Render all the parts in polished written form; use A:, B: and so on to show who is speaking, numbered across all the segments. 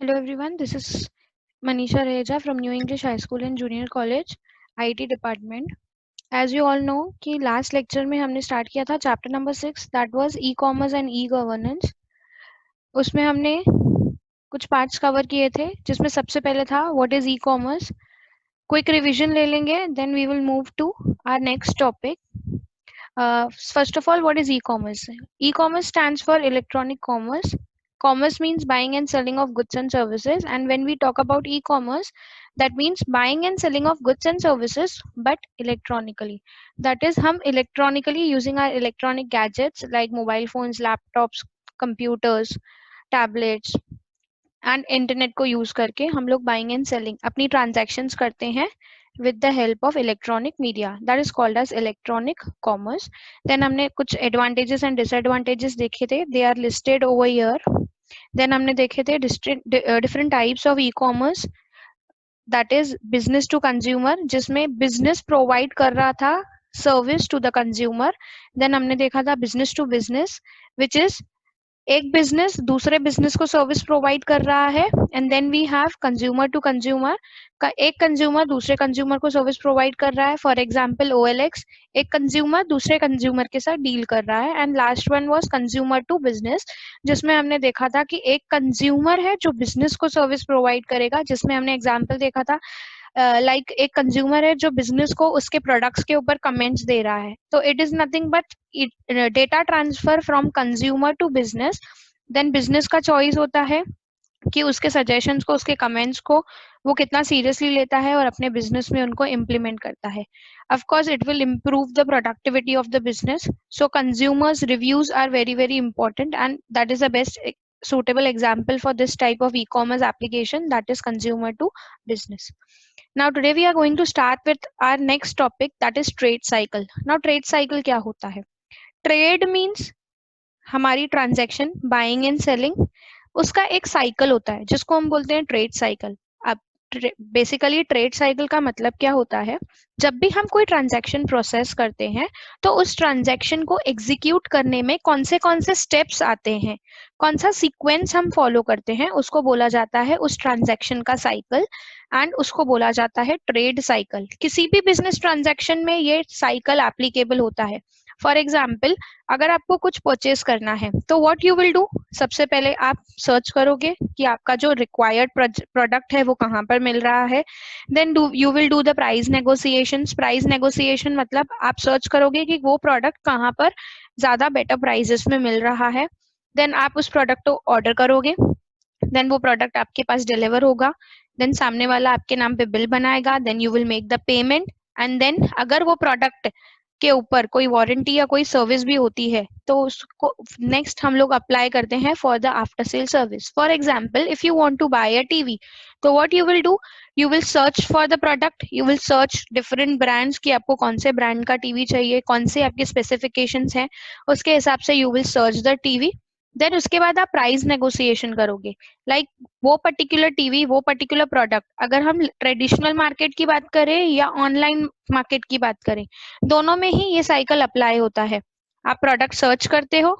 A: Hello everyone, this is Manisha Reja from New English High School and Junior College, IT department. As you all know कि last lecture में हमने start किया था chapter number 6 that was e-commerce and e-governance. उसमें हमने कुछ parts cover किए थे जिसमें सबसे पहले था what is e-commerce. Quick revision ले लेंगे then we will move to our next topic. First of all, what is e-commerce? E-commerce stands for electronic commerce. Commerce means buying and selling of goods and services. And when we talk about e-commerce, that means buying and selling of goods and services, but electronically. That is, हम electronically using our electronic gadgets like mobile phones, laptops, computers, tablets, and internet को use करके हम लोग buying and selling अपनी transactions करते हैं with the help of electronic media that is called as electronic commerce. Then हमने कुछ advantages and disadvantages देखे थे, they are listed over here. Then हमने देखे थे different types of e commerce, that is business to consumer जिसमें business provide कर रहा था service to the consumer. Then हमने देखा था business to business which is एक बिजनेस दूसरे बिजनेस को सर्विस प्रोवाइड कर रहा है. And then we have consumer to consumer का एक कंज्यूमर दूसरे कंज्यूमर को सर्विस प्रोवाइड कर रहा है. फॉर एग्जांपल OLX, एक कंज्यूमर दूसरे कंज्यूमर के साथ डील कर रहा है. And last one was consumer to business जिसमें हमने देखा था कि एक कंज्यूमर है जो बिजनेस को सर्विस प्रोवाइड करेगा, जिसमें हमने एग्जाम्पल देखा था लाइक एक कंज्यूमर है जो बिजनेस को उसके प्रोडक्ट्स के ऊपर कमेंट्स दे रहा है. तो it is nothing but data transfer from consumer to business. Then business का चॉइस होता है कि उसके सजेशंस को, उसके कमेंट्स को वो कितना सीरियसली लेता है और अपने बिजनेस में उनको इम्प्लीमेंट करता है. Of course it will improve the productivity of the business. So consumers reviews are very very important and that is the best suitable example for this type of e-commerce application, that is consumer to business. Now today we are going to start with our next topic, that is trade cycle. Now trade cycle क्या होता है? Trade means हमारी transaction buying and selling, उसका एक cycle होता है जिसको हम बोलते हैं ट्रेड साइकिल. अब बेसिकली ट्रेड साइकिल का मतलब क्या होता है? जब भी हम कोई ट्रांजैक्शन प्रोसेस करते हैं तो उस ट्रांजैक्शन को एग्जीक्यूट करने में कौन से स्टेप्स आते हैं, कौन सा सीक्वेंस हम फॉलो करते हैं, उसको बोला जाता है उस ट्रांजैक्शन का साइकिल एंड उसको बोला जाता है ट्रेड साइकिल. किसी भी बिजनेस ट्रांजैक्शन में ये साइकिल एप्लीकेबल होता है. फॉर एग्जाम्पल, अगर आपको कुछ परचेज करना है तो व्हाट यू विल डू, सबसे पहले आप सर्च करोगे कि आपका जो रिक्वायर्ड प्रोडक्ट है वो कहाँ पर मिल रहा है. Then you will do the price negotiation. Price negotiation मतलब आप सर्च करोगे कि वो प्रोडक्ट कहाँ पर ज्यादा बेटर प्राइजेस में मिल रहा है. देन आप उस प्रोडक्ट को ऑर्डर करोगे. देन वो प्रोडक्ट आपके पास डिलीवर होगा. देन सामने वाला आपके नाम पे बिल बनाएगा. Then you will make the payment. And then अगर वो प्रोडक्ट के ऊपर कोई वारंटी या कोई सर्विस भी होती है तो उसको नेक्स्ट हम लोग अप्लाई करते हैं for the after sale service. For example, if you want to buy a TV, तो what you will do, you will search for the product, you will search different brands कि आपको कौन से brand का TV चाहिए, कौन से आपके स्पेसिफिकेशंस हैं, उसके हिसाब से you will search the TV. Then उसके बाद आप प्राइस नेगोशिएशन करोगे. लाइक वो पर्टिकुलर टीवी, वो पर्टिकुलर प्रोडक्ट, अगर हम ट्रेडिशनल मार्केट की बात करें या ऑनलाइन मार्केट की बात करें, दोनों में ही ये साइकिल अप्लाई होता है. आप प्रोडक्ट सर्च करते हो.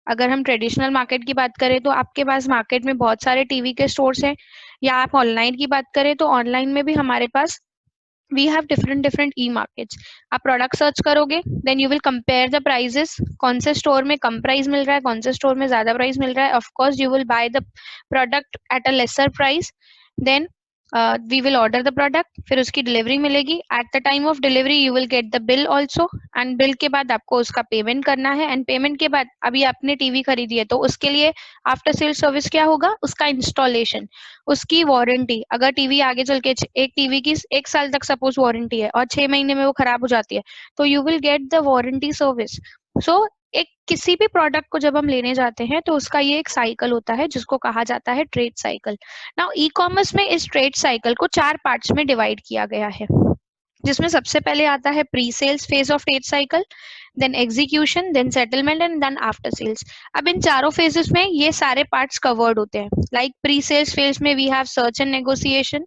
A: अगर हम ट्रेडिशनल मार्केट की बात करें तो आपके पास मार्केट में बहुत सारे टीवी के स्टोर्स हैं. या आप ऑनलाइन की बात करें तो ऑनलाइन में भी हमारे पास we have different e-markets. आप प्रोडक्ट सर्च करोगे, then you will compare the prices, कौन से स्टोर में कम प्राइस मिल रहा है, कौन से स्टोर में ज्यादा प्राइस मिल रहा है. Of course you will buy the product at a lesser price. Then we will order the product, फिर उसकी डिलीवरी मिलेगी. At the time of delivery you will get the bill also. And bill के बाद आपको उसका payment करना है. And payment के बाद अभी आपने टीवी खरीदी है तो उसके लिए आफ्टर सेल सर्विस क्या होगा, उसका इंस्टॉलेशन, उसकी वारंटी. अगर टीवी आगे चल के एक टीवी की 1 साल तक सपोज वारंटी है और 6 महीने में वो खराब हो जाती है तो you will get the warranty service. So एक किसी भी प्रोडक्ट को जब हम लेने जाते हैं तो उसका ये एक साइकिल होता है जिसको कहा जाता है trade cycle. Now e commerce में इस ट्रेड साइकिल को 4 पार्ट्स में डिवाइड किया गया है, जिसमें सबसे पहले आता है pre sales phase of trade cycle, then execution, then settlement and then after sales. अब इन चारों फेजेस में ये सारे पार्ट्स कवर्ड होते हैं. लाइक प्री सेल्स फेज में we have search and negotiation,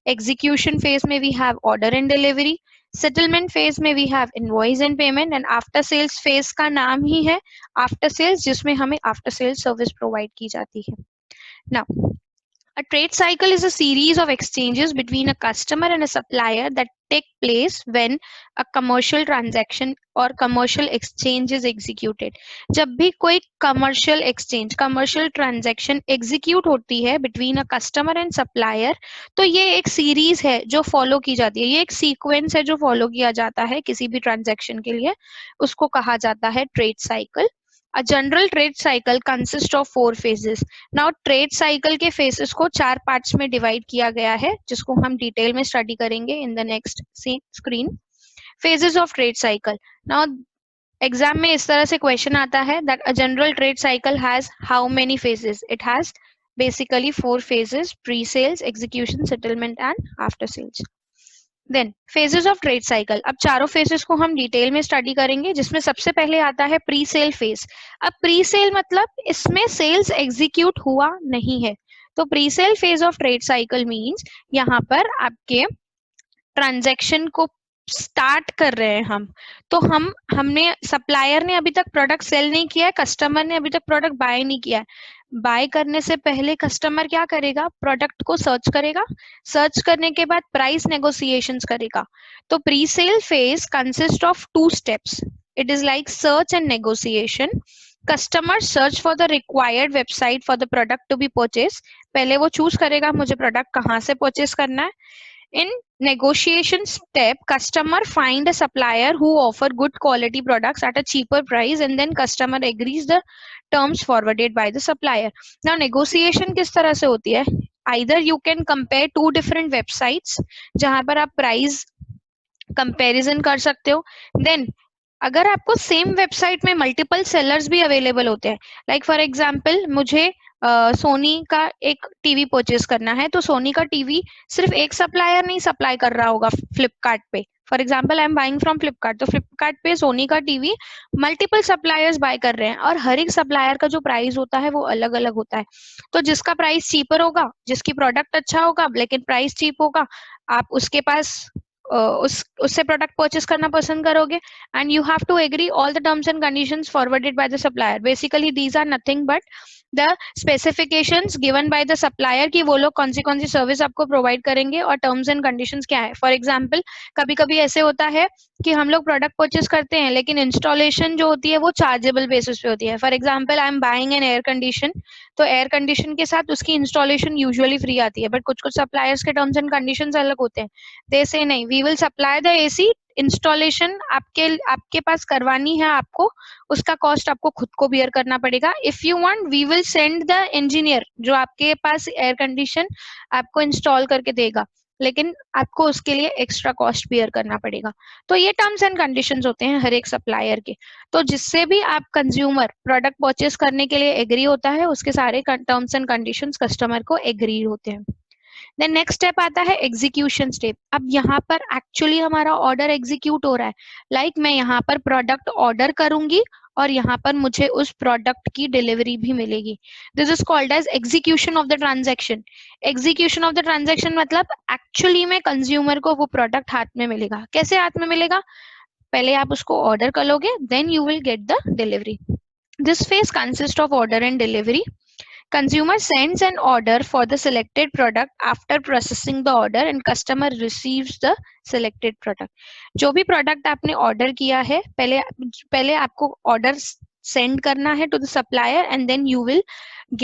A: execution phase में we have order and delivery, settlement phase में we have invoice and payment, and after sales phase का नाम ही है आफ्टर सेल्स जिसमें हमें आफ्टर सेल्स सर्विस प्रोवाइड की जाती है. Now A trade cycle is a series of exchanges between a customer and a supplier that take place when a commercial transaction or commercial exchange is executed. जब भी कोई commercial transaction execute होती है between a customer and supplier, तो ये एक series है जो follow की जाती है, ये एक sequence है जो follow किया जाता है किसी भी transaction के लिए, उसको कहा जाता है trade cycle. A general trade cycle consists of 4 phases. Now trade cycle के फेसेस को 4 पार्ट्स में डिवाइड किया गया है, जिसको हम डिटेल में स्टडी करेंगे in the next screen. Phases of trade cycle. Now exam में इस तरह से क्वेश्चन आता है that a general trade cycle has how many phases. It has basically 4 phases: pre sales, execution, settlement and after sales. Then phases of trade cycle. अब चारों phases को हम डिटेल में स्टडी करेंगे, जिसमें सबसे पहले आता है प्री सेल फेज. अब प्री सेल मतलब इसमें सेल्स एग्जीक्यूट हुआ नहीं है, तो pre sale phase of trade cycle means यहाँ पर आपके ट्रांजैक्शन को स्टार्ट कर रहे हैं हम, तो हमने सप्लायर ने अभी तक प्रोडक्ट सेल नहीं किया है, कस्टमर ने अभी तक प्रोडक्ट बाय नहीं किया है. बाय करने से पहले कस्टमर क्या करेगा, प्रोडक्ट को सर्च करेगा, सर्च करने के बाद प्राइस नेगोशिएशंस करेगा. तो pre sale phase consist of 2 steps. It is like search and negotiation. Customer search for the required website for the product to be purchase. पहले वो चूज करेगा मुझे प्रोडक्ट कहाँ से परचेज करना है. In negotiation step, customer find a supplier who offer good quality products at a cheaper price, and then customer agrees the terms forwarded by the supplier. Now negotiation किस तरह से होती है? Either you can compare 2 different websites जहां पर आप price comparison कर सकते हो. Then अगर आपको सेम वेबसाइट में मल्टीपल सेलर्स भी अवेलेबल होते हैं, लाइक फॉर एग्जांपल मुझे सोनी का एक टीवी परचेज करना है, तो सोनी का टीवी सिर्फ एक सप्लायर नहीं सप्लाई कर रहा होगा फ्लिपकार्ट पे. For example I am buying from Flipkart, तो फ्लिपकार्ट पे सोनी का टीवी मल्टीपल सप्लायर्स बाय कर रहे हैं, और हर एक सप्लायर का जो प्राइस होता है वो अलग अलग होता है. तो जिसका प्राइस चीपर होगा, जिसकी प्रोडक्ट अच्छा होगा लेकिन प्राइस चीप होगा, आप उसके पास उससे प्रोडक्ट परचेस करना पसंद करोगे. And you have to agree all the terms and conditions forwarded by the supplier. Basically these are nothing but the specifications given by the supplier कि वो लोग कौन सी सर्विस आपको प्रोवाइड करेंगे और टर्म्स एंड कंडीशंस क्या है. फॉर एग्जांपल कभी कभी ऐसे होता है कि हम लोग प्रोडक्ट परचेस करते हैं लेकिन इंस्टॉलेशन जो होती है वो चार्जेबल बेसिस पे होती है. For example I am buying an air condition, तो एयर कंडीशन के साथ उसकी इंस्टॉलेशन यूजुअली फ्री आती है, बट कुछ कुछ सप्लायर्स के टर्म्स एंड कंडीशंस अलग होते हैं. दे से नहीं, we will supply the AC, installation आपके पास करवानी है आपको, उसका कॉस्ट आपको खुद को बियर करना पड़ेगा. If you want we will send the engineer जो आपके पास एयर कंडीशन आपको इंस्टॉल करके देगा, लेकिन आपको उसके लिए एक्स्ट्रा कॉस्ट बियर करना पड़ेगा. तो ये टर्म्स एंड कंडीशंस होते हैं हर एक सप्लायर के. तो जिससे भी आप कंज्यूमर प्रोडक्ट परचेस करने के लिए एग्री होता है, उसके सारे टर्म्स एंड कंडीशंस कस्टमर को एग्री होते हैं. देन नेक्स्ट स्टेप आता है एग्जीक्यूशन स्टेप. अब यहाँ पर एक्चुअली हमारा ऑर्डर एग्जीक्यूट हो रहा है. लाइक मैं यहाँ पर प्रोडक्ट ऑर्डर करूंगी और यहाँ पर मुझे उस प्रोडक्ट की डिलीवरी भी मिलेगी. This is called as execution of the transaction. Execution of the transaction मतलब एक्चुअली में कंज्यूमर को वो प्रोडक्ट हाथ में मिलेगा. कैसे हाथ में मिलेगा? पहले आप उसको ऑर्डर करोगे, then you will get the delivery. This phase consist of order and delivery. Consumer sends an order for the selected product. After processing the order and customer receives the selected product. जो भी product आपने order किया है, पहले आपको order send करना है to the supplier and then you will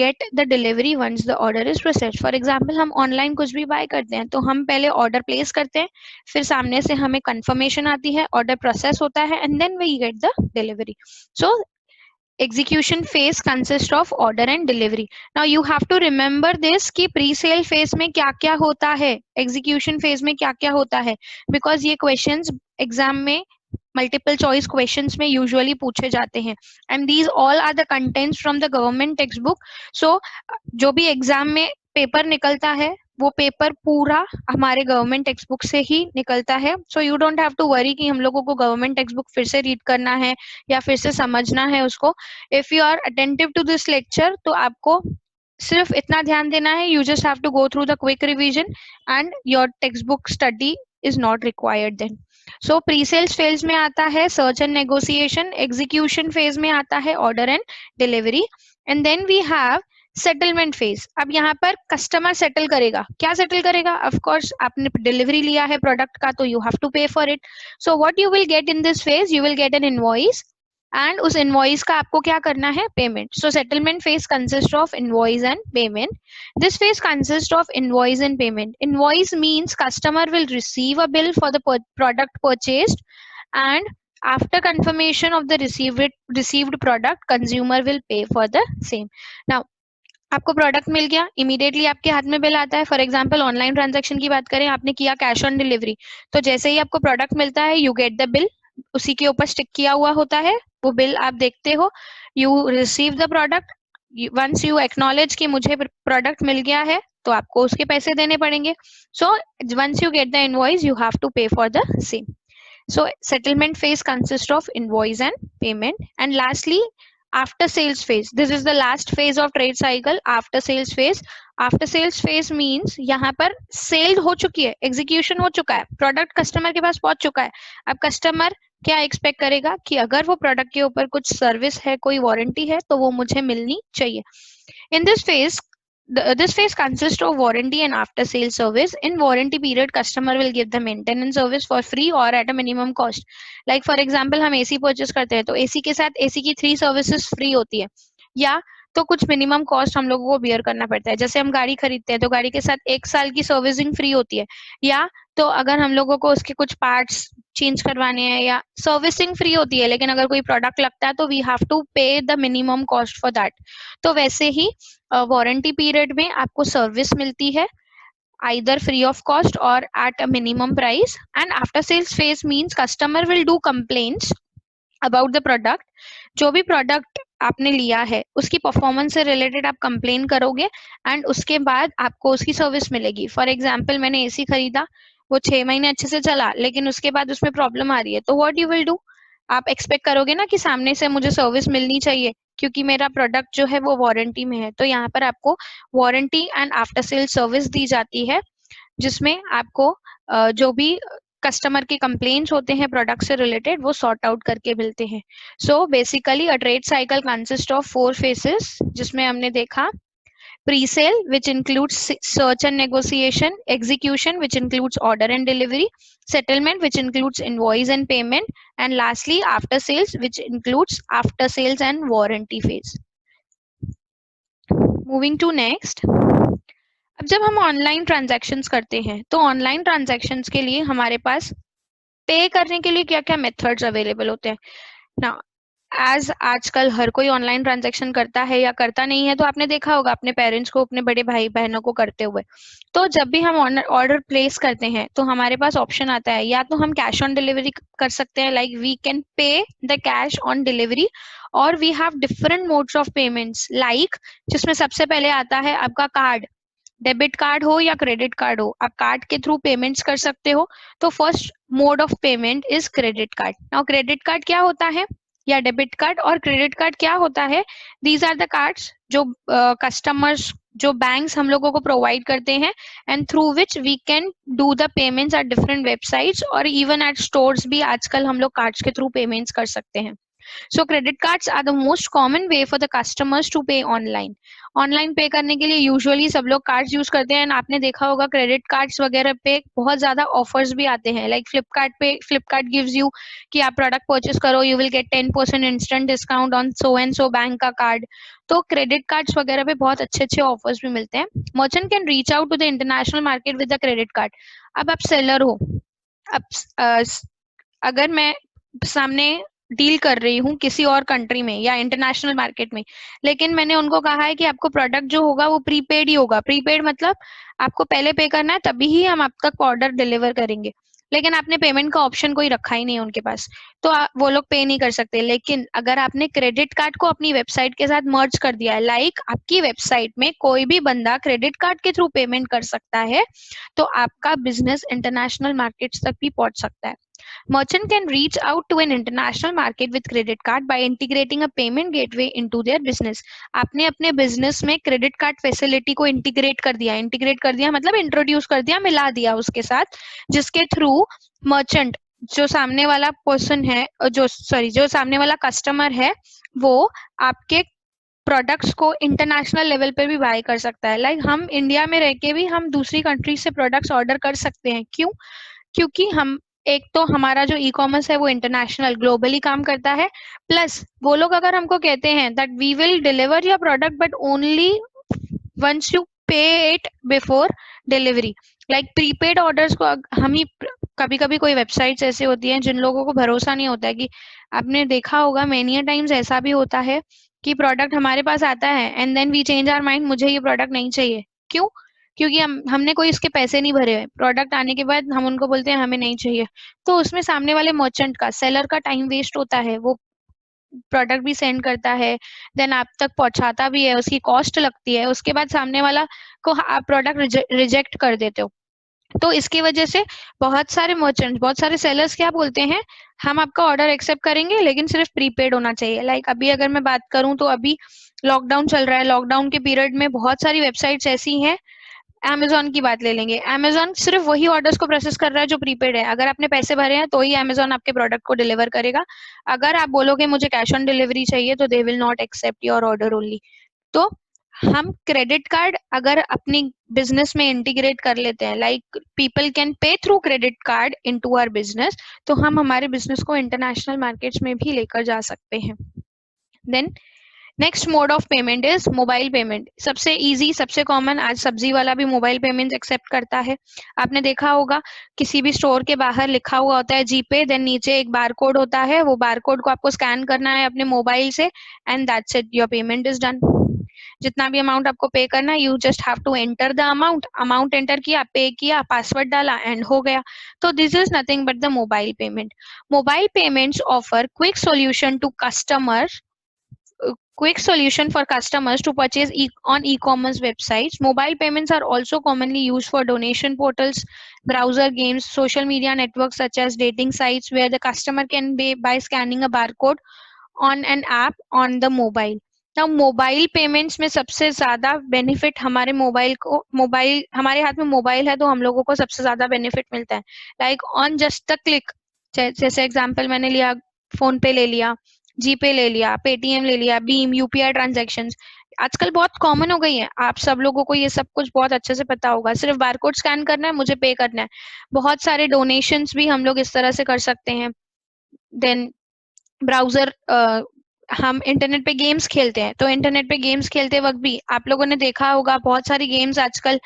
A: get the delivery once the order is processed. For example हम ऑनलाइन कुछ भी बाय करते हैं तो हम पहले ऑर्डर प्लेस करते हैं, फिर सामने से हमें कंफर्मेशन आती है, ऑर्डर प्रोसेस होता है and then we get the delivery. So execution phase consists of order and delivery. Now you have to remember this कि pre-sale phase में क्या क्या होता है, execution phase में क्या क्या होता है, because ये questions exam में multiple choice questions में usually पूछे जाते हैं. And these all are the contents from the government textbook. So जो भी exam में पेपर निकलता है वो पेपर पूरा हमारे गवर्नमेंट टेक्स्ट बुक से ही निकलता है. So you don't have to worry कि हम लोगों को गवर्नमेंट टेक्स्ट बुक फिर से रीड करना है या फिर से समझना है उसको. If you are attentive to this lecture तो आपको सिर्फ इतना ध्यान देना है, you just have to go through the quick revision and your text book study is not required then. So pre sales phase में आता है search and negotiation, execution phase में आता है order and delivery, and then we have settlement phase, अब यहाँ पर customer settle करेगा, क्या सेटल करेगा? ऑफ कोर्स आपने डिलीवरी लिया है प्रोडक्ट का तो you have to pay for it, so what you will get in this phase, you will get an invoice and उस इनवॉइस का आपको क्या करना है? Payment. So settlement phase consist of invoice and payment. This phase consist of invoice and payment. Invoice means customer will receive a bill for the product purchased and after confirmation of the received product consumer will pay for the same. Now आपको product मिल गया, immediately आपके हाथ में bill आता है. For example online transaction की बात करें, आपने किया कैश ऑन डिलीवरी, तो जैसे ही आपको प्रोडक्ट मिलता है यू गेट द बिल, उसी के ऊपर स्टिक किया हुआ होता है वो बिल, आप देखते हो, you receive the product. Once you acknowledge कि मुझे प्रोडक्ट मिल गया है तो आपको उसके पैसे देने पड़ेंगे. So once you get the invoice you have to pay for the same. So settlement phase consists of invoice and payment. And lastly, after sales phase. This is the last phase of trade cycle. After sales phase. After sales phase means यहाँ पर cell हो चुकी है, execution हो चुका है, product customer के पास पहुंच चुका है. अब कस्टमर क्या एक्सपेक्ट करेगा कि अगर वो प्रोडक्ट के ऊपर कुछ सर्विस है, कोई वारंटी है, तो वो मुझे मिलनी चाहिए. In this phase, this phase consists of warranty and after sales service. In warranty period, customer will give the maintenance service for free or at a minimum cost. Like for example, हम AC purchase करते हैं तो AC के साथ AC की 3 services free होती है, या तो कुछ मिनिमम कॉस्ट हम लोगों को बियर करना पड़ता है. जैसे हम गाड़ी खरीदते हैं तो गाड़ी के साथ 1 साल की सर्विसिंग फ्री होती है, या तो अगर हम लोगों को उसके कुछ पार्ट्स चेंज करवाने हैं या सर्विसिंग फ्री होती है, लेकिन अगर कोई प्रोडक्ट लगता है तो वी हैव टू पे the minimum cost for that. तो वैसे ही वारंटी पीरियड में आपको सर्विस मिलती है either free of cost or at a minimum price. And after sales phase means customer will do complaints about the product. जो भी product आपने लिया है उसकी परफॉर्मेंस से रिलेटेड आप कंप्लेन करोगे एंड उसके बाद आपको उसकी सर्विस मिलेगी. फॉर एग्जांपल मैंने एसी खरीदा, वो 6 महीने अच्छे से चला, लेकिन उसके बाद उसमें प्रॉब्लम आ रही है, तो व्हाट यू विल डू, आप एक्सपेक्ट करोगे ना कि सामने से मुझे सर्विस मिलनी चाहिए क्योंकि मेरा प्रोडक्ट जो है वो वारंटी में है. तो यहाँ पर आपको warranty and after sale service दी जाती है, जिसमें आपको जो भी कस्टमर के कंप्लेंट्स होते हैं प्रोडक्ट से रिलेटेड वो सॉर्ट आउट करके मिलते हैं. So basically a trade cycle consist of 4 faces, जिसमें हमने देखा pre-sale which includes search and negotiation, execution which includes order and delivery, settlement which includes invoice and payment, and lastly after sales which includes after sales and warranty phase. Moving to next. अब जब हम online transactions करते हैं तो online transactions के लिए हमारे पास पे करने के लिए क्या क्या मेथड्स अवेलेबल होते हैं ना. एज आजकल हर कोई ऑनलाइन ट्रांजैक्शन करता है या करता नहीं है, तो आपने देखा होगा अपने पेरेंट्स को, अपने बड़े भाई बहनों को करते हुए. तो जब भी हम ऑर्डर प्लेस करते हैं तो हमारे पास ऑप्शन आता है, या तो हम कैश ऑन डिलीवरी कर सकते हैं, like we can pay the cash on delivery, और we have different modes of payments, like जिसमें सबसे पहले आता है आपका कार्ड, डेबिट कार्ड हो या क्रेडिट कार्ड हो, आप कार्ड के थ्रू पेमेंट्स कर सकते हो. तो first mode of payment is credit card. Now credit card क्या होता है, या डेबिट कार्ड और क्रेडिट कार्ड क्या होता है, दीज आर द कार्ड्स जो कस्टमर्स जो बैंक्स हम लोगों को प्रोवाइड करते हैं and through which we can do the payments at different websites और इवन एट स्टोर्स भी आजकल हम लोग कार्ड्स के थ्रू पेमेंट्स कर सकते हैं. So credit cards are the most common way for the customers to pay online. Online पे करने के लिए यूजुअली सब लोग कार्ड्स यूज करते हैं. आपने देखा होगा क्रेडिट कार्ड्स वगैरह पे बहुत ज्यादा ऑफर्स भी आते हैं, लाइक फ्लिपकार्ट पे फ्लिपकार्ट गिव्स यू कि आप प्रोडक्ट परचेस करो you will get 10% instant discount on so and so bank का कार्ड. तो क्रेडिट कार्ड्स वगैरह पे बहुत अच्छे अच्छे ऑफर्स भी मिलते हैं. Merchant can reach out to the international market with the credit card. अब आप सेलर हो, अब अगर मैं सामने डील कर रही हूँ किसी और कंट्री में या इंटरनेशनल मार्केट में, लेकिन मैंने उनको कहा है कि आपको प्रोडक्ट जो होगा वो प्रीपेड ही होगा. प्रीपेड मतलब आपको पहले पे करना है तभी ही हम आप तक ऑर्डर डिलीवर करेंगे, लेकिन आपने पेमेंट का ऑप्शन कोई रखा ही नहीं है उनके पास, तो वो लोग पे नहीं कर सकते. लेकिन अगर आपने क्रेडिट कार्ड को अपनी वेबसाइट के साथ मर्ज कर दिया है, लाइक आपकी वेबसाइट में कोई भी बंदा क्रेडिट कार्ड के थ्रू पेमेंट कर सकता है, तो आपका बिजनेस इंटरनेशनल मार्केट्स तक भी पहुंच सकता है. Merchant can reach out to an international market with credit card by integrating a payment gateway into their business. आपने अपने बिजनेस में क्रेडिट कार्ड फैसिलिटी को इंटीग्रेट कर दिया मतलब इंट्रोड्यूस कर दिया, मिला दिया उसके साथ, जिसके थ्रू मर्चेंट जो सामने वाला पर्सन है जो सामने वाला कस्टमर है वो आपके प्रोडक्ट्स को इंटरनेशनल लेवल पे भी बाय कर सकता है। लाइक हम इंडिया में रह के भी हम दूसरी कंट्री से प्रोडक्ट्स ऑर्डर कर सकते हैं। क्यों? क्योंकि हम एक तो हमारा जो ई कॉमर्स है वो इंटरनेशनल ग्लोबली काम करता है, प्लस वो लोग अगर हमको कहते हैं that we will deliver your product but only once you pay it before delivery. Like prepaid orders को हम ही कभी कभी कोई वेबसाइट्स ऐसे होती हैं जिन लोगों को भरोसा नहीं होता है कि आपने देखा होगा मेनी टाइम्स ऐसा भी होता है कि प्रोडक्ट हमारे पास आता है and then we change our mind, मुझे ये प्रोडक्ट नहीं चाहिए। क्यों? क्योंकि हमने कोई इसके पैसे नहीं भरे हैं, प्रोडक्ट आने के बाद हम उनको बोलते हैं हमें नहीं चाहिए। तो उसमें सामने वाले मर्चेंट का, सेलर का टाइम वेस्ट होता है, वो प्रोडक्ट भी सेंड करता है, देन आप तक पहुंचाता भी है, उसकी कॉस्ट लगती है, उसके बाद सामने वाला को आप प्रोडक्ट रिजेक्ट कर देते हो। तो इसकी वजह से बहुत सारे मर्चेंट्स, बहुत सारे सेलर्स क्या बोलते हैं, हम आपका ऑर्डर एक्सेप्ट करेंगे लेकिन सिर्फ प्रीपेड होना चाहिए। लाइक अभी अगर मैं बात करूं तो अभी लॉकडाउन चल रहा है, लॉकडाउन के पीरियड में बहुत सारी वेबसाइट्स ऐसी हैं, अमेजोन की बात ले लेंगे, अमेजोन सिर्फ वही ऑर्डर्स को प्रोसेस कर रहा है जो प्रीपेड है। अगर आपने पैसे भरे हैं तो ही अमेजोन आपके प्रोडक्ट को डिलीवर करेगा। अगर आप बोलोगे मुझे कैश ऑन डिलीवरी चाहिए तो they will not accept your order only. तो हम क्रेडिट कार्ड अगर अपनी बिजनेस में इंटीग्रेट कर लेते हैं, like people can pay through credit card into our business, तो हम हमारे बिजनेस को इंटरनेशनल मार्केट्स में भी लेकर जा सकते हैं। Then next mode of payment is mobile payment. सबसे इजी, सबसे कॉमन, आज सब्जी वाला भी मोबाइल पेमेंट एक्सेप्ट करता है। आपने देखा होगा किसी भी स्टोर के बाहर लिखा हुआ होता है जीपे, देन नीचे एक बार कोड होता है, वो बार कोड को आपको स्कैन करना है अपने मोबाइल से and that's it, your payment is done. जितना भी अमाउंट आपको पे करना है, you just have to enter the amount, amount enter किया, पे किया, पासवर्ड डाला एंड हो गया। तो this is nothing but the mobile payment. Mobile payments offer quick solution to customer, quick solution for customers to purchase on e-commerce websites. Mobile payments are also commonly used for donation portals, browser games, social media networks such as dating sites where the customer can pay by scanning a barcode on an app on the mobile. Now mobile payments में सबसे ज्यादा benefit हमारे mobile को, mobile हमारे हाथ में mobile है तो हम लोगों को सबसे ज्यादा बेनिफिट मिलता है। Like on just the click, जैसे एग्जांपल मैंने लिया, फोन पे ले लिया, जीपे ले लिया, पेटीएम ले लिया, भीम, यूपीआई ट्रांजैक्शंस आजकल बहुत कॉमन हो गई है। आप सब लोगों को ये सब कुछ बहुत अच्छे से पता होगा, सिर्फ बारकोड स्कैन करना है, मुझे पे करना है। बहुत सारे डोनेशंस भी हम लोग इस तरह से कर सकते हैं। देन ब्राउजर, हम इंटरनेट पे गेम्स खेलते हैं, तो इंटरनेट पे गेम्स खेलते वक्त भी आप लोगों ने देखा होगा बहुत सारी गेम्स आजकल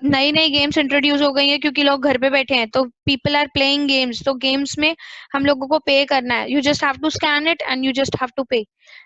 A: नई नई गेम्स इंट्रोड्यूस हो गई हैं क्योंकि लोग घर पे बैठे हैं, तो पीपल आर प्लेइंग गेम्स। तो गेम्स में हम लोगों को पे करना है, you just have to scan it and you just have to pay.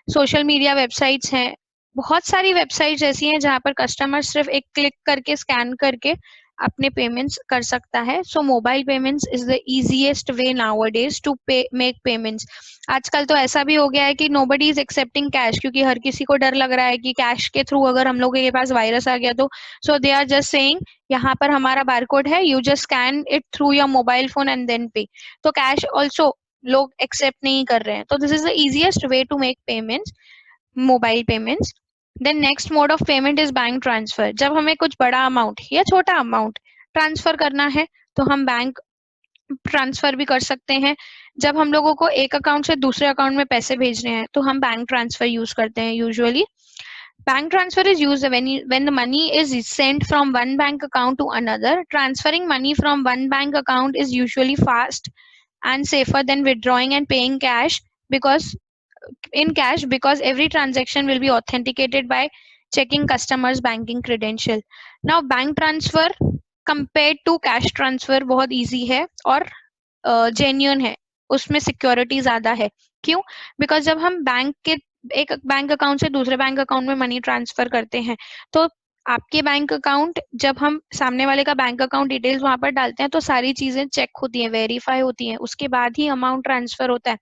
A: Social media websites हैं, बहुत सारी वेबसाइट्स ऐसी हैं जहां पर कस्टमर सिर्फ एक क्लिक करके, स्कैन करके अपने पेमेंट्स कर सकता है। So mobile payments is the easiest way nowadays to pay make payments. आजकल तो ऐसा भी हो गया है कि नोबडी इज एक्सेप्टिंग कैश, क्योंकि हर किसी को डर लग रहा है कि कैश के थ्रू अगर हम लोगों के पास वायरस आ गया तो, so they are just saying यहाँ पर हमारा बारकोड है, you just scan it through your mobile phone and then pay. तो कैश ऑल्सो लोग एक्सेप्ट नहीं कर रहे हैं, तो this is the easiest way to make payments, mobile payments. Then next mode of payment is bank transfer. जब हमें कुछ बड़ा अमाउंट या छोटा अमाउंट ट्रांसफर करना है तो हम बैंक ट्रांसफर भी कर सकते हैं। जब हम लोगों को एक अकाउंट से दूसरे अकाउंट में पैसे भेजने हैं तो हम बैंक ट्रांसफर यूज करते हैं usually. Bank transfer is used when the money is sent from one bank account to another. Transferring money from one bank account is usually fast and safer than withdrawing and paying cash because because every transaction will be authenticated by checking customers banking credential. Now bank transfer compared to cash transfer बहुत easy है और genuine है, उसमें security ज्यादा है। क्यों? Because जब हम बैंक के एक बैंक अकाउंट से दूसरे बैंक अकाउंट में मनी ट्रांसफर करते हैं तो आपके बैंक अकाउंट, जब हम सामने वाले का बैंक अकाउंट डिटेल्स वहां पर डालते हैं तो सारी चीजें चेक होती हैं, वेरीफाई होती हैं, उसके बाद ही अमाउंट ट्रांसफर होता है।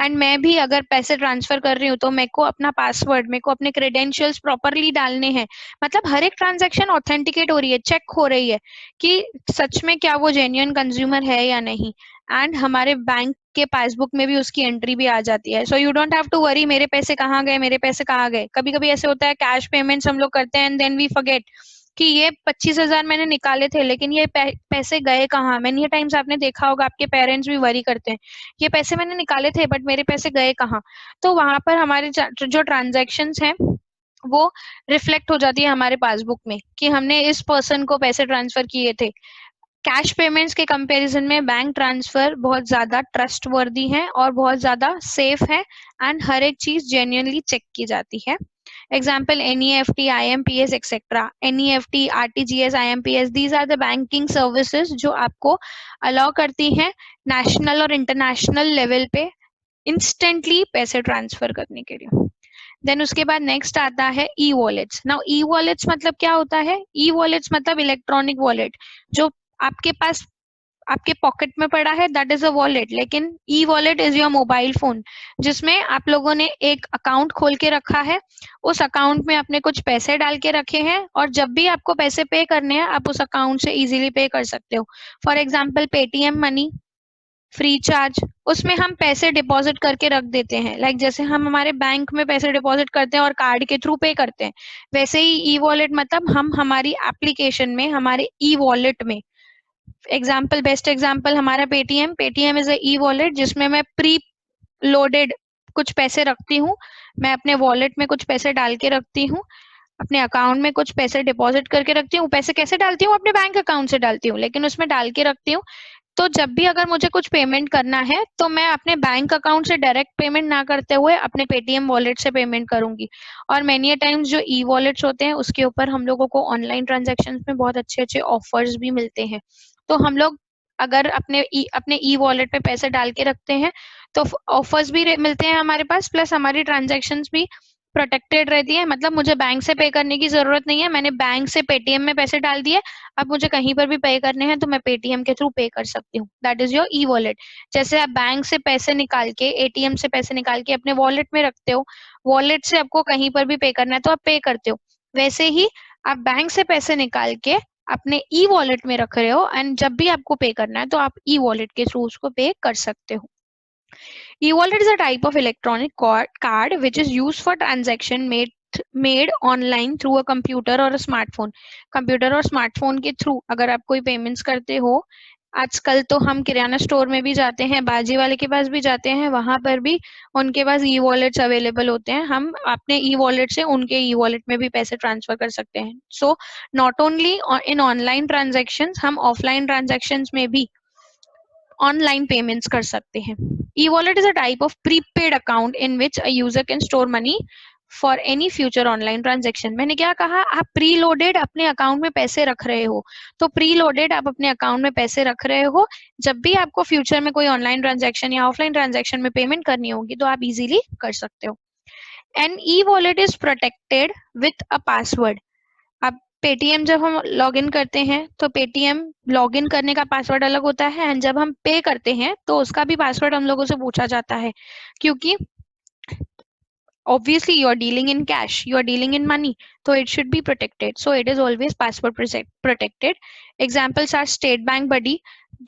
A: एंड मैं भी अगर पैसे ट्रांसफर कर रही हूँ तो मेरे को अपना पासवर्ड, मेरे को अपने क्रेडेंशियल्स प्रॉपरली डालने हैं। मतलब हर एक ट्रांजेक्शन ऑथेंटिकेट हो रही है, चेक हो रही है कि सच में क्या वो जेन्युइन कंज्यूमर है या नहीं। एंड हमारे बैंक के पासबुक में भी उसकी एंट्री भी आ जाती है। So you don't have to worry मेरे पैसे कहाँ गए, मेरे पैसे कहाँ गए। कभी कभी ऐसे होता है कैश पेमेंट्स हम लोग करते हैं एंड देन वी फॉरगेट कि ये 25,000 मैंने निकाले थे लेकिन ये पैसे गए कहाँ। मैनी टाइम्स आपने देखा होगा आपके पेरेंट्स भी वरी करते हैं, ये पैसे मैंने निकाले थे बट मेरे पैसे गए कहाँ। तो वहां पर हमारे जो ट्रांजेक्शन्स हैं वो रिफ्लेक्ट हो जाती है हमारे पासबुक में कि हमने इस पर्सन को पैसे ट्रांसफर किए थे। कैश पेमेंट्स के कंपैरिजन में बैंक ट्रांसफर बहुत ज्यादा ट्रस्ट वर्दी है और बहुत ज्यादा सेफ है एंड हर एक चीज जेन्युइनली चेक की जाती है। Example NEFT, IMPS etcetera. NEFT, RTGS, IMPS, these are the banking services जो आपको अलाउ करती हैं नेशनल और इंटरनेशनल लेवल पे इंस्टेंटली पैसे ट्रांसफर करने के लिए। देन उसके बाद नेक्स्ट आता है e wallets. Now e wallets मतलब क्या होता है? ई वॉलेट्स मतलब इलेक्ट्रॉनिक वॉलेट जो आपके पास आपके पॉकेट में पड़ा है, दैट इज अ वॉलेट। लेकिन e wallet is your mobile phone जिसमें आप लोगों ने एक अकाउंट खोल के रखा है, उस अकाउंट में आपने कुछ पैसे डाल के रखे हैं और जब भी आपको पैसे पे करने हैं आप उस अकाउंट से इजीली पे कर सकते हो। For example Paytm money, free charge, उसमें हम पैसे डिपॉजिट करके रख देते हैं। लाइक जैसे हम हमारे बैंक में पैसे डिपॉजिट करते हैं और कार्ड के थ्रू पे करते हैं, वैसे ही ई वॉलेट मतलब हम हमारी एप्लीकेशन में, हमारे ई वॉलेट में, एग्जाम्पल बेस्ट एग्जाम्पल हमारा Paytm. Paytm is e wallet जिसमें मैं प्री लोडेड कुछ पैसे रखती हूँ, मैं अपने वॉलेट में कुछ पैसे डाल के रखती हूँ, अपने अकाउंट में कुछ पैसे डिपॉजिट करके रखती हूँ। पैसे कैसे डालती हूँ? अपने बैंक अकाउंट से डालती हूँ, लेकिन उसमें डाल के रखती हूँ। तो जब भी अगर मुझे कुछ पेमेंट करना है तो मैं अपने बैंक अकाउंट से डायरेक्ट पेमेंट ना करते हुए अपने पेटीएम वॉलेट से पेमेंट करूंगी। और मेनी टाइम्स जो ई वॉलेट्स होते हैं उसके ऊपर हम लोगों को ऑनलाइन ट्रांजेक्शन में बहुत अच्छे अच्छे ऑफर्स भी मिलते हैं। तो हम लोग अगर अपने ई वॉलेट पे पैसे डाल के रखते हैं तो ऑफर्स भी मिलते हैं हमारे पास, प्लस हमारी ट्रांजेक्शन्स भी प्रोटेक्टेड रहती है। मतलब मुझे बैंक से पे करने की जरूरत नहीं है, मैंने बैंक से पेटीएम में पैसे डाल दिए, अब मुझे कहीं पर भी पे करने हैं तो मैं पेटीएम के थ्रू पे कर सकती हूँ। That is your e wallet. जैसे आप बैंक से पैसे निकाल के, एटीएम से पैसे निकाल के अपने वॉलेट में रखते हो, वॉलेट से आपको कहीं पर भी पे करना है तो आप पे करते हो, वैसे ही आप बैंक से पैसे निकाल के अपने ई वॉलेट में रख रहे हो एंड जब भी आपको पे करना है तो आप ई वॉलेट के थ्रू उसको पे कर सकते हो। E-wallet is a type of electronic card which is used for transaction made online through a computer or a smartphone। Computer और स्मार्टफोन के थ्रू अगर आप कोई पेमेंट्स करते हो, आजकल तो हम किराना स्टोर में भी जाते हैं, बाजी वाले के पास भी जाते हैं, वहां पर भी उनके पास ई वॉलेट्स अवेलेबल होते हैं। हम अपने ई वॉलेट से उनके ई वॉलेट में भी पैसे ट्रांसफर कर सकते हैं। So not only in online transaction, हम ऑफलाइन ट्रांजेक्शन में भी ऑनलाइन पेमेंट्स कर सकते हैं। ई wallet is a type of prepaid account in which a user can store money for any future online transaction. मैंने क्या कहा? आप प्री लोडेड अपने अकाउंट में पैसे रख रहे हो, तो प्री लोडेड आप अपने अकाउंट में पैसे रख रहे हो, जब भी आपको फ्यूचर में कोई ऑनलाइन ट्रांजेक्शन या ऑफलाइन ट्रांजेक्शन में पेमेंट करनी होगी तो आप इजीली कर सकते हो। An e wallet is protected with a password. अब पेटीएम जब हम लॉगिन करते हैं तो पेटीएम लॉगिन करने का पासवर्ड अलग होता है एंड जब हम पे करते हैं तो उसका भी पासवर्ड हम लोगों से पूछा जाता है, क्योंकि obviously you are dealing in cash, you are dealing in money, so it should be protected, so it is always password protected। Examples are State Bank Buddy,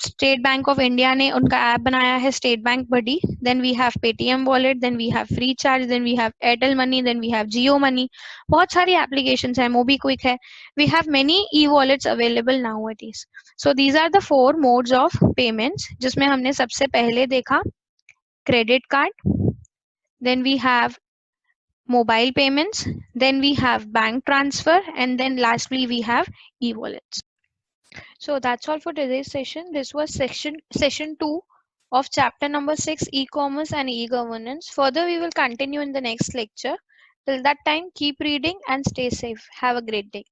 A: State Bank of India ने उनका app बनाया है State Bank Buddy. Then we have Paytm wallet, then we have Freecharge, then we have Airtel money, then we have Jio money. बहुत सारी applications है, MobiKwik है। We have many e wallets available now at ease. So these are the 4 modes of payments जिसमें हमने सबसे पहले देखा credit card, then we have mobile payments, then we have bank transfer, and then lastly we have e-wallets. So that's all for today's session. This was session 2 of chapter number 6, e-commerce and e-governance. Further we will continue in the next lecture. Till that time, keep reading and stay safe. Have a great day.